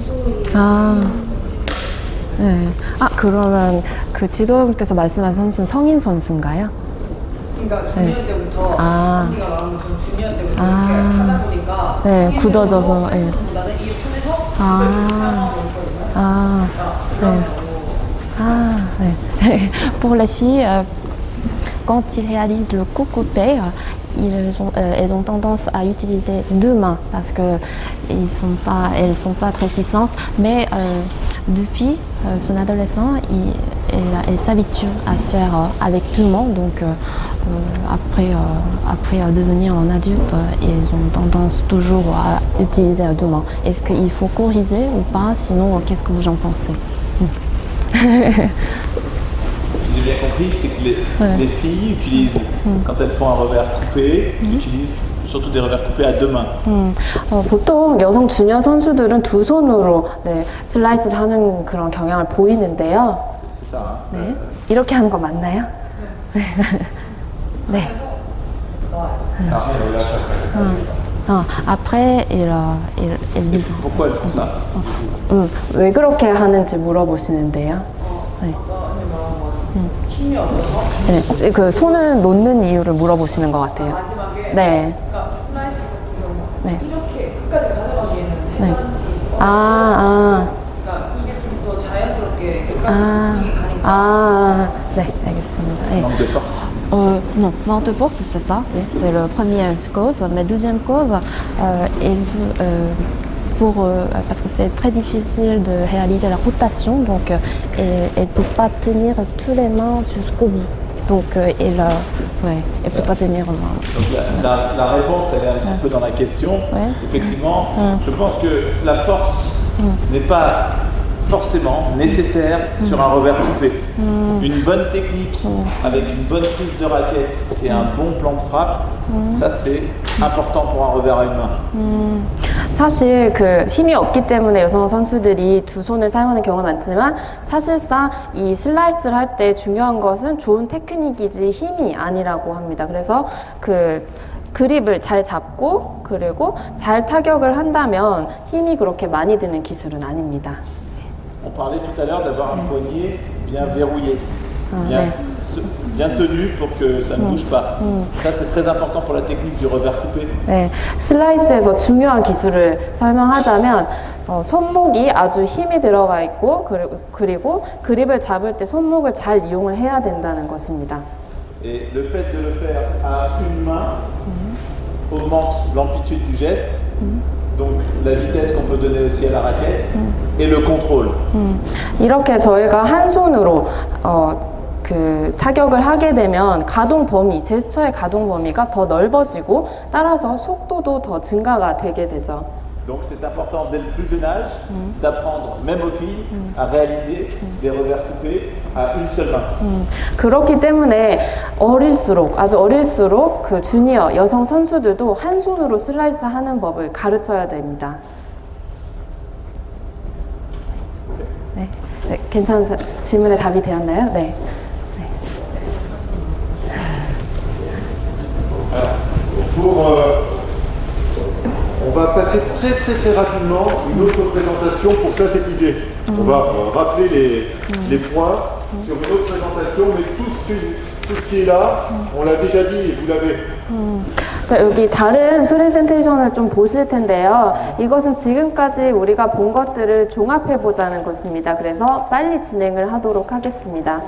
네. 그러면 그 지도자님께서 말씀하신 선수는 성인 선수인가요? 그러니까 주니어 때부터 언니가 말하는 좀 주니어 때부터 이렇게 하다 보니까 네, 굳어져서. 네. 보다는 이게 편해서 네. Pour les filles, quand ils réalisent le coup coupé, elles ont tendance à utiliser deux mains parce que elles sont pas très puissantes. Mais depuis son adolescent, elle s'habitue à faire avec deux mains. Donc après devenir un adulte, ils ont tendance toujours à utiliser deux mains. Est-ce qu'il faut corriger ou pas? Sinon, qu'est-ce que vous en pensez? Si j'ai bien compris, c'est que les filles utilisent, quand elles font un revers coupé, utilisent surtout des revers coupés à deux mains. 보통 여성 주니어 선수들은 두 손으로 네, 슬라이스를 하는 그런 경향을 보이는데요. C'est ça. Hein? 네. 이렇게 하는 거 맞나요? 네. Après, Pourquoi elles font ça? 왜 그렇게 하는지 물어보시는데요. 네. 힘이 없어서 네, 혹시 그 손을 놓는 이유를 물어보시는 것 같아요. 마지막에 네. 그러니까 슬라이스 같은 경우 네. 이렇게 끝까지 가져가기에는 네. 그러니까 이게 좀 더 자연스럽게 끝까지 스윙이 가니까 네, 알겠습니다. 네. Manque de force. non, manque de force, c'est ça, oui, c'est la première cause. Mais deuxième cause, parce que c'est très difficile de réaliser la rotation, donc elle ne peut pas tenir tous les mains jusqu'au bout. Donc elle ne peut pas tenir. Donc la réponse, elle est un petit peu dans la question. Ouais. Effectivement, je pense que la force n'est pas forcément nécessaire sur un revers coupé. Une bonne technique avec une bonne prise de raquette et un bon plan de frappe, ça c'est important pour un revers à une main. 사실 그 힘이 없기 때문에 여성 선수들이 두 손을 사용하는 경우가 많지만 사실상 이 슬라이스를 할 때 중요한 것은 좋은 테크닉이지 힘이 아니라고 합니다. 그래서 그 그립을 잘 잡고 그리고 잘 타격을 한다면 힘이 그렇게 많이 드는 기술은 아닙니다. On parlait tout à l'heure d'avoir un poignet bien verrouillé, bien tenu pour que ça ne bouge pas. Ça c'est très important pour la technique du revers coupé. 네, 슬라이스에서 중요한 기술을 설명하자면 손목이 아주 힘이 들어가 있고 그리고 그립을 잡을 때 손목을 잘 이용을 해야 된다는 것입니다. Et le fait de le faire à une main augmente l'amplitude du geste, donc la vitesse qu'on peut donner aussi à la raquette et le contrôle. 이렇게 저희가 한 손으로 그 그 타격을 하게 되면 가동 범위, 제스처의 가동 범위가 더 넓어지고 따라서 속도도 더 증가가 되게 되죠. Donc c'est important dès le plus jeune âge d'apprendre, même aux filles, à réaliser des revers coupés à une seule main. 그렇기 때문에 어릴수록, 아주 어릴수록 그 주니어 여성 선수들도 한 손으로 슬라이스 하는 법을 가르쳐야 됩니다. 네, 네, 괜찮으세요? 질문에 답이 되었나요? 네. On va passer très rapidement une autre présentation pour synthétiser. On va rappeler les points sur une autre présentation, mais tout ce qui est là, on l'a déjà dit et vous l'avez. 자, 여기 다른 프레젠테이션을 좀 보실 텐데요. 이것은 지금까지 우리가 본 것들을 종합해 보자는 것입니다. 그래서 빨리 진행을 하도록 하겠습니다.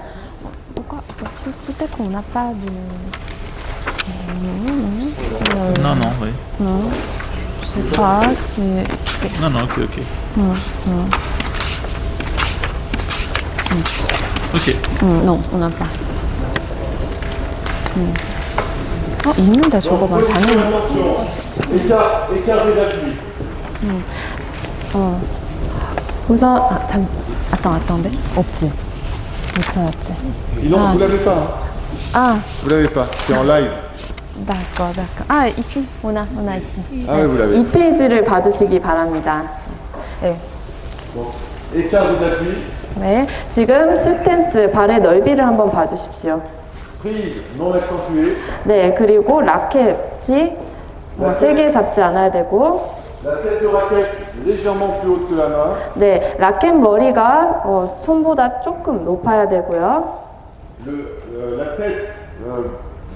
Peut-être qu'on n'a pas de... Non, non, oui. Non, je sais pas, c'est... Non, non, ok, ok. Ok. Non, on n'a pas. 있는데 저거 봐, 당연히. Attention, écart des appuis. 우선, attendez. 없지. 못 찾았지. Et non, vous l'avez pas. Ah, Vous l'avez pas. C'est en live. d'accord. Ah, ici, on a ici. Ah oui, vous l'avez. 이 페이지를 봐주시기 바랍니다. 네. Donc, écart des appuis. 네, 지금 스탠스, 발의 넓이를 한번 봐주십시오. Prise non accentuée. 네, 그리고 라켓이 세게 잡지 않아야 되고, La tête de raquette légèrement plus haute que la main. 네, 라켓 머리가 손보다 조금 높아야 되고요. La tête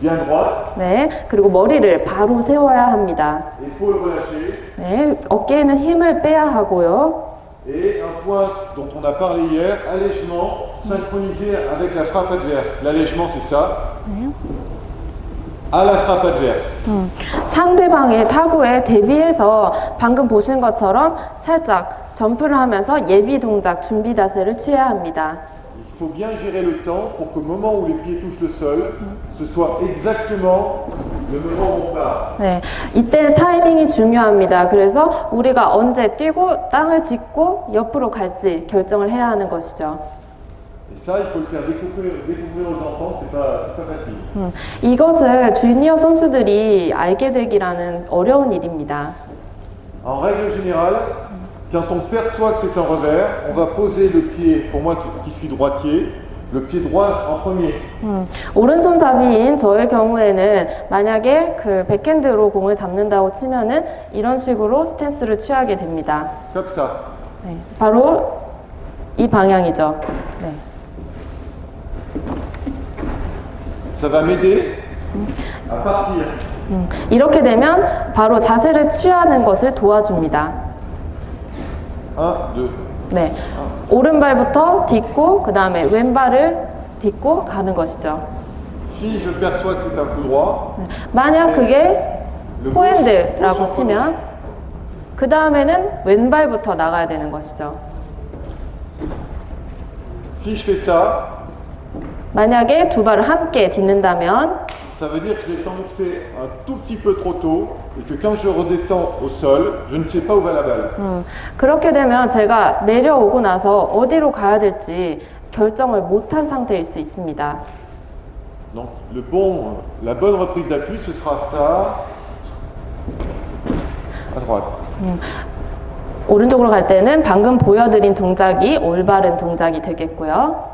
bien droite. 네, 그리고 머리를 바로 세워야 합니다. Épaules relâchées. 네, 어깨에는 힘을 빼야 하고요. Et un point dont on a parlé hier, allègement synchronisé avec la frappe adverse. L'allègement, c'est ça. À la frappe adverse. 상대방의 타구에 대비해서 방금 보신 것처럼 살짝 점프를 하면서 예비 동작, 준비 자세를 취해야 합니다. Il faut bien gérer le temps pour qu'au moment où les pieds touchent le sol, ce soit exactement le moment où on part. 네, 이때 타이밍이 중요합니다. 그래서 우리가 언제 뛰고 땅을 짚고 옆으로 갈지 결정을 해야 하는 것이죠. Et ça, il faut le faire découvrir aux enfants, c'est pas facile. 이것을 주니어 선수들이 알게 되기라는 어려운 일입니다. En règle générale, quand on perçoit que c'est un revers, on va poser le pied, pour moi qui suis droitier, le pied droit en premier. 오른손잡이인 저의 경우에는 만약에 그 백핸드로 공을 잡는다고 치면은 이런 식으로 스탠스를 취하게 됩니다. Comme ça. 네, 바로 이 방향이죠. 네. Ça va m'aider à partir. 이렇게 되면 바로 자세를 취하는 것을 도와줍니다. 1, 2. 네, 오른발부터 딛고 그 다음에 왼발을 딛고 가는 것이죠. Si je perçois que c'est un coup droit, 만약 그게 포핸드라고 치면 그 다음에는 왼발부터 나가야 되는 것이죠. si je fais ça, 만약에 두 발을 함께 딛는다면 ça veut dire que j'ai sans doute fait un tout petit peu trop tôt et que quand je redescends au sol, je ne sais pas où va la balle. 그렇게 되면 제가 내려오고 나서 어디로 가야 될지 결정을 못한 상태일 수 있습니다. Donc la bonne reprise d'appui, ce sera ça, à droite. 오른쪽으로 갈 때는 방금 보여드린 동작이 올바른 동작이 되겠고요.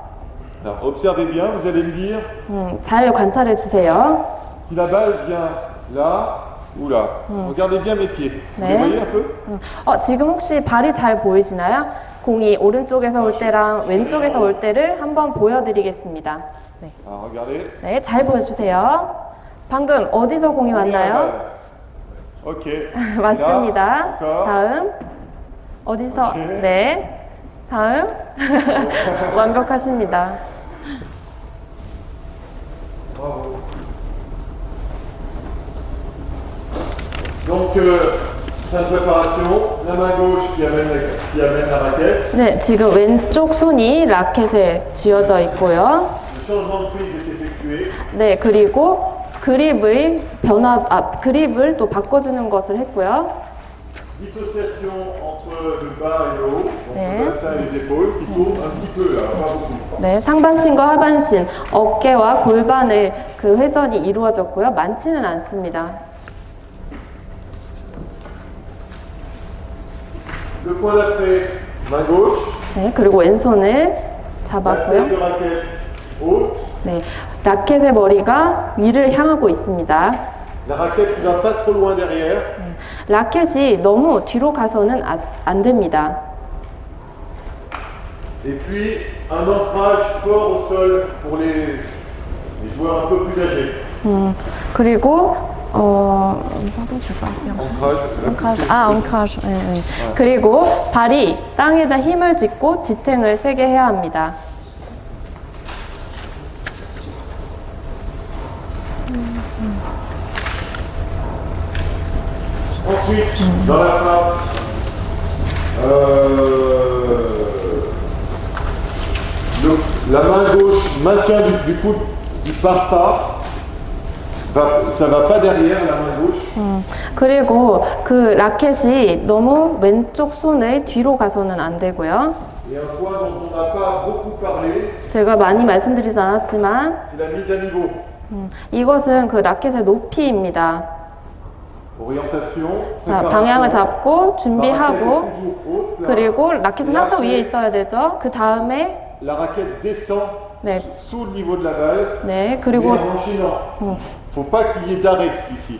Alors, observez bien, vous allez me dire 잘 관찰해 주세요. si la balle vient là ou là. Regardez bien mes pieds. Vous les voyez un peu? 지금 혹시 발이 잘 보이시나요? 공이 오른쪽에서 올 때랑 왼쪽에서 올 때를 한번 보여드리겠습니다. 네, Alors, regardez. 네, 잘 보여주세요. 방금 어디서 공이 왔나요? Ok. 맞습니다. Là, 다음 어디서? 오케이. 네, 다음 완벽하십니다. Bravo. Donc, fin de préparation, la main gauche qui amène la raquette. 네, 지금 왼쪽 손이 라켓에 쥐어져 있고요. Je changement de prise est effectué. 네, 그리고 그립을 또 바꿔주는 것을 했고요. Dissociation entre le bas et le haut, donc 네. le bassin et les épaules, qui tournent un petit peu, là, pas beaucoup. 네, 상반신과 하반신, 어깨와 골반의 그 회전이 이루어졌고요. 많지는 않습니다. Le point d'appui, main gauche. 네, 그리고 왼손을 La tête 잡았고요. de raquette haute. 네, 라켓의 머리가 위를 향하고 있습니다. La raquette ne va pas trop loin derrière. 라켓이 너무 뒤로 가서는 안 됩니다. Et puis un ancrage fort au sol pour les joueurs un peu plus âgés. 그리고 pardon, je sais pas. Ancrage. 엉크라ዥ. 네, 네. 그리고 발이 땅에다 힘을 싣고 지탱을 세게 해야 합니다. Ensuite, dans la frappe, la main gauche maintient du coup du part-pas. Ça va pas derrière la main gauche. 그리고 그 라켓이 너무 왼쪽 손의 뒤로 가서는 안 되고요. Et un point dont on n'a pas beaucoup parlé, 제가 많이 말씀드리지 않았지만 c'est la mise à niveau. 이것은 그 라켓의 높이입니다. Orientation. 자, préparation. 방향을 잡고 La raquette 준비하고 est toujours haute, là. 그리고 라켓은 항상 위에 있어야 되죠. 그 다음에 La raquette descend 네, sous le niveau de la balle. 네 Mais 그리고 en enchaînant. Faut pas qu'il y ait d'arrêt ici.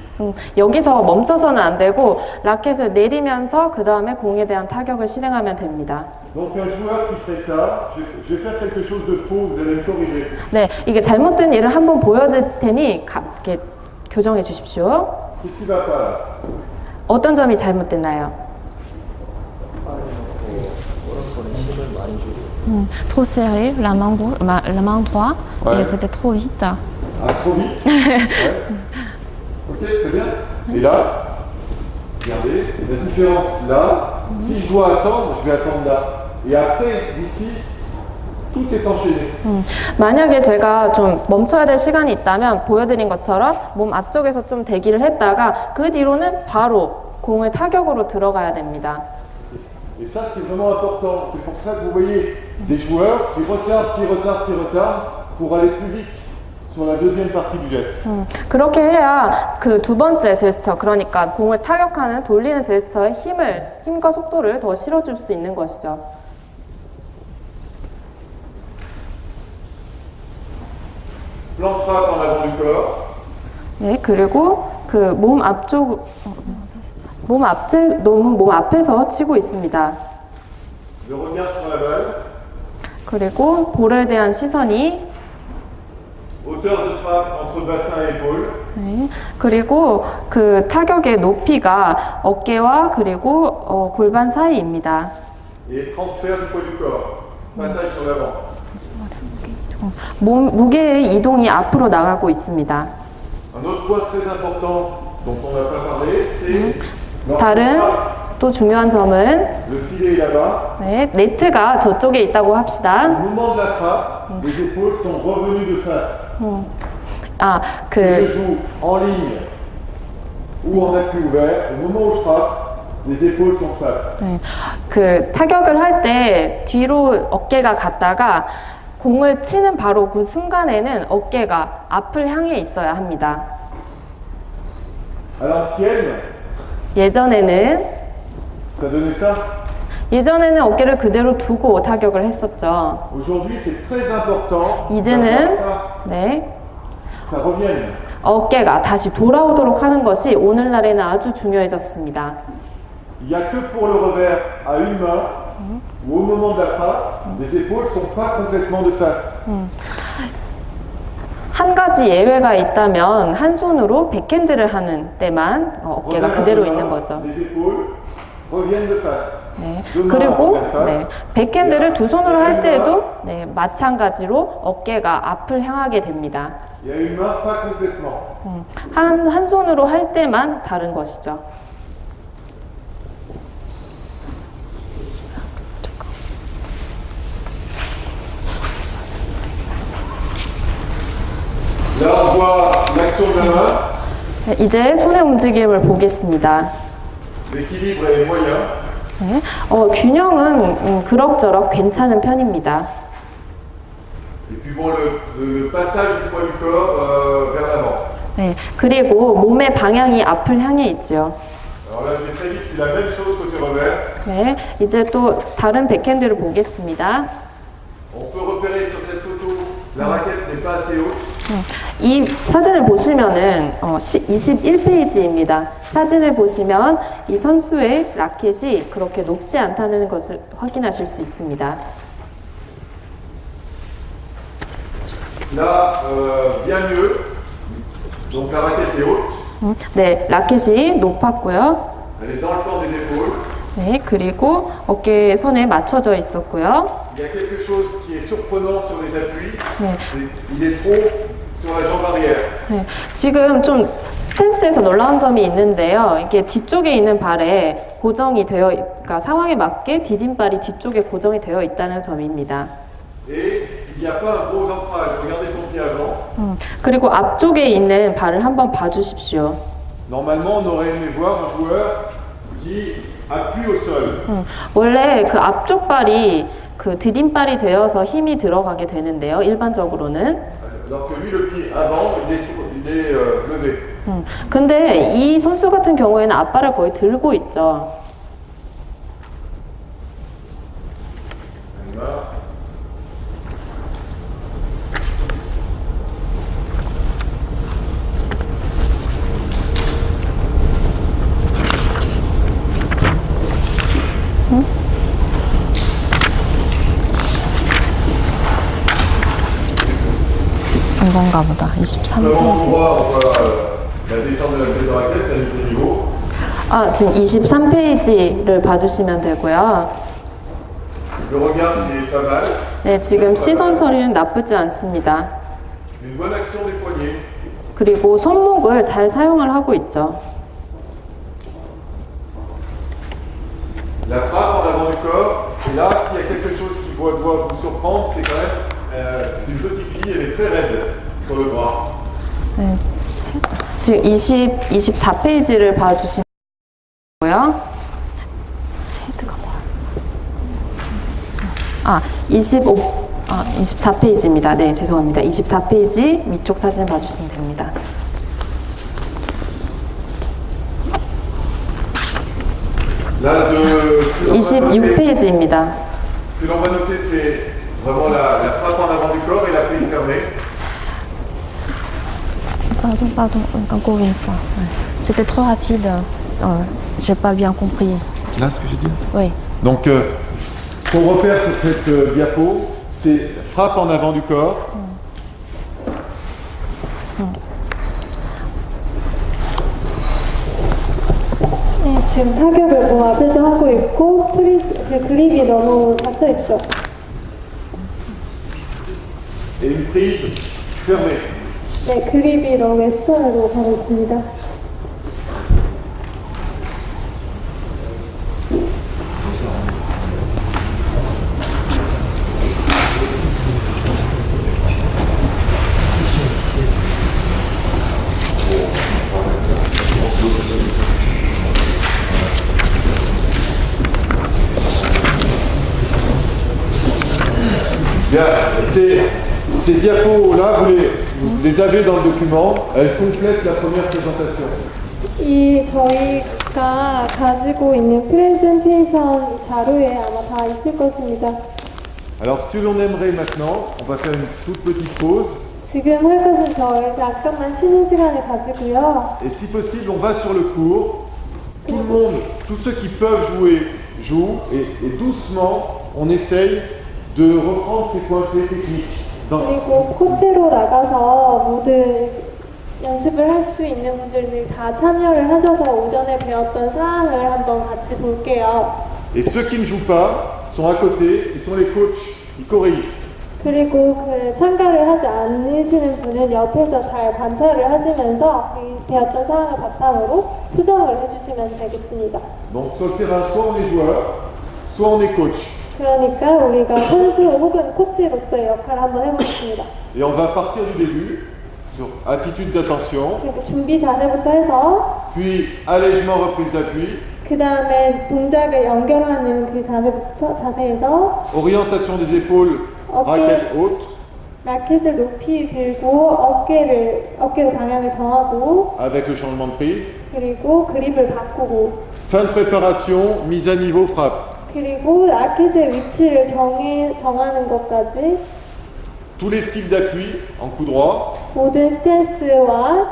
여기서 멈춰서는 안 되고 라켓을 내리면서 그 다음에 공에 대한 타격을 실행하면 됩니다. Donc un joueur qui fait ça, je vais faire quelque chose de faux, vous allez me corriger. 네, 이게 잘못된 일을 한번 보여줄 테니 이렇게 교정해 주십시오. Qu'est-ce qui va pas là? 어떤 점이 잘못됐나요? Trop serré, la main droite, Ouais. et c'était trop vite. Ah, trop vite. Ouais. Ok, très bien. Et là, regardez, la différence là, si je dois attendre, je vais attendre là. Et après, ici, tout est enchaîné. 만약에 제가 좀 멈춰야 될 시간이 있다면 보여드린 것처럼 몸 앞쪽에서 좀 대기를 했다가 그 뒤로는 바로 공을 타격으로 들어가야 됩니다. Et ça, c'est vraiment important. C'est pour ça que vous voyez des joueurs qui retardent pour aller plus vite sur la deuxième partie du geste. 그렇게 해야 그 두 번째 제스처, 그러니까 공을 타격하는 돌리는 제스처의 힘과 속도를 더 실어줄 수 있는 것이죠. Plan de frappe en avant du corps. 네, 그리고 그 몸 앞에서 치고 있습니다. Le regard sur la balle. 그리고 볼에 대한 시선이 Hauteur de frappe entre bassin et épaule. 네, 그리고 그 타격의 높이가 어깨와 그리고 골반 사이입니다. Et transfert du poids du corps. Passage sur l'avant. 무게의 이동이 앞으로 나가고 있습니다. Un autre point très important dont on n'a pas parlé, c'est 다른 또 중요한 점은 le filet est là-bas. 네, 네트가 저쪽에 있다고 Au 합시다. moment de la frappe, les épaules sont revenues de face. 그 Je joue en ligne ou en appui ouvert. Au moment où je frappe, les épaules sont face. 네, 그 타격을 할 때 뒤로 어깨가 갔다가 공을 치는 바로 그 순간에는 어깨가 앞을 향해 있어야 합니다. À l'ancienne, 예전에는 ça donnait ça. 어깨를 그대로 두고 타격을 했었죠. Aujourd'hui, c'est très important. 이제는 Ça 네, revienne. 어깨가 다시 돌아오도록 하는 것이 오늘날에는 아주 중요해졌습니다. Il n'y a que pour le revers à une main où au moment de la frappe, les épaules ne sont pas complètement de face. 한 가지 예외가 있다면 한 손으로 백핸드를 하는 때만 어깨가 Revers à 그대로 deux 있는 mains, 거죠. Les épaules reviennent de face. 네. deux mains 그리고 vers face. 네, 백핸드를 두 손으로 할 때에도 네, 마찬가지로 어깨가 앞을 향하게 됩니다. Il y a une main pas complètement. 한 손으로 할 때만 다른 것이죠. l'action de la main, 네, 이제 손의 움직임을 보겠습니다. l'équilibre est moyen. 네, 균형은 그럭저럭 괜찮은 편입니다. Et puis bon, le passage du poids du corps vers l'avant. 네, 그리고 몸의 방향이 앞을 향해 있죠. Alors là, je vais très vite, c'est la même chose côté revers. 네, 이제 또 다른 백핸드를 보겠습니다. On peut repérer sur cette photo, la raquette n'est pas assez haute. 이 사진을 보시면은 21페이지입니다. 사진을 보시면 이 선수의 라켓이 그렇게 높지 않다는 것을 확인하실 수 있습니다. Là, bien mieux. Donc la raquette est haute. 네, 라켓이 높았고요. Elle est dans le plan des épaules. 네, 그리고 어깨에 선에 맞춰져 있었고요. Il y a quelque chose qui est surprenant sur les appuis. 네, Il est trop sur la jambe arrière. 네, 지금 좀 스탠스에서 놀라운 점이 있는데요. 이게 뒤쪽에 있는 발에 고정이 되어, 그러니까 상황에 맞게 디딤발이 뒤쪽에 고정이 되어 있다는 점입니다. Et il n'y a pas un gros ancrage. Regardez son pied avant. 그리고 앞쪽에 있는 발을 한번 봐주십시오. Normalement, on aurait aimé voir un joueur qui appuie au sol. 원래 그 앞쪽 발이 그 디딤발이 되어서 힘이 들어가게 되는데요. 일반적으로는. Alors que lui, le pied avant, il est levé. 근데 이 선수 같은 경우에는 앞발을 거의 들고 있죠. Voilà. 이건가 보다. Devant 23페이지. on voit la descente de la clé de raquette, la mise à niveau. 아, 지금 23페이지를 봐주시면 되고요. Le regard qui est pas mal. 네, 지금 시선 처리는 나쁘지 않습니다. Une bonne action des poignets. 그리고 손목을 잘 사용을 하고 있죠. La frappe en avant du corps. Et là, s'il y a quelque chose qui doit vous surprendre, c'est quand même c'est une petite fille, elle est très raide sur le bras. 네. 지금 24페이지를 봐주시면 되고요. 헤드가 뭐야? 24페이지입니다. 네, 죄송합니다. 24페이지 위쪽 사진 봐주시면 됩니다. Là, 26페이지입니다. ce que l'on va noter, c'est vraiment la frappe en avant du corps et la prise fermée. Pardon, encore une fois. Ouais. C'était trop rapide. J'ai pas bien compris. Là, ce que j'ai dit. Oui. Donc, ce qu'on repère sur cette diapo, c'est frappe en avant du corps. 네, 지금 타격을 몸 앞에서 하고 있고 그립이 너무 닫혀 있죠. Et une prise fermée. 네, 그립이 너무 웨스턴으로 가고 있습니다. Bien, ces diapos-là, vous les avez dans le document, elles complètent la première présentation. 이 저희가 가지고 있는 프레젠테이션 이 자료에 아마 다 있을 것입니다. Alors, ce que l'on aimerait maintenant, on va faire une toute petite pause. 지금 할 것은 저희 잠깐만 쉬는 시간을 가지고요. Et si possible, on va sur le court. Tout le monde, tous ceux qui peuvent jouer, jouent. Et doucement, on essaye de reprendre ces points clés techniques. 그리고 코트로 나가서 모든 연습을 할 수 있는 분들이 다 참여를 하셔서 오전에 배웠던 사항을 한번 같이 볼게요. Et ceux qui ne jouent pas sont à côté, ils sont les coachs, ils corrigent. 그리고 그 참가를 하지 않으시는 분은 옆에서 잘 관찰을 하시면서 이 배웠던 사항을 바탕으로 수정을 해주시면 되겠습니다. Donc sur le terrain, soit on est joueur, soit on est coach. 그러니까 우리가 선수 혹은 코치로서의 역할을 한번 해보겠습니다. Et on va partir du début. sur attitude d'attention, 그리고 준비 자세부터 해서 puis allègement reprise d'appui, 그 다음에 동작을 연결하는 그 자세에서 orientation des épaules, raquette haute, 라켓을 높이 들고 어깨로 방향을 정하고 avec le changement de prise. 그리고 그립을 바꾸고 Fin de préparation, mise à niveau, frappe. 그리고 라켓의 위치를 정하는 것까지 Tous les styles d'appui en coup droit, 모든 스탠스와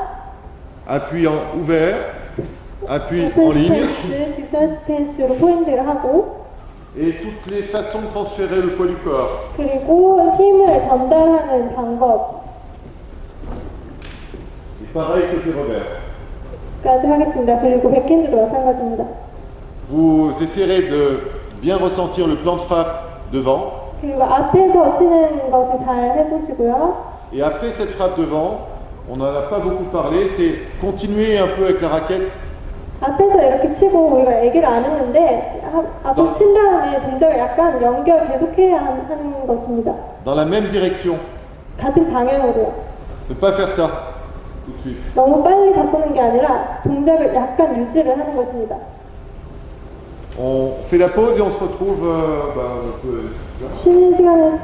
appui en ouvert, appui en 오픈 ligne, 스탠스, 직선 스탠스로 포인트를 하고 et toutes les façons de transférer le poids du corps. 그리고 힘을 전달하는 방법까지 Et pareil côté revers. 하겠습니다. 그리고 백핸드도 마찬가지입니다. Vous essayerez de bien ressentir le plan de frappe devant. 그리고 앞에서 치는 것을 잘 해보시고요. Et après cette frappe devant, on n'en a pas beaucoup parlé, c'est continuer un peu avec la raquette. 앞에서 이렇게 치고 우리가 얘기를 안 했는데 앞에서 친 다음에 동작을 약간 연결 계속해야 하는 것입니다. Dans la même direction. 같은 방향으로요. Ne pas faire ça tout de suite. 너무 빨리 바꾸는 게 아니라 동작을 약간 유지를 하는 것입니다. On fait la pause et on se retrouve. On peut- 쉬는 시간을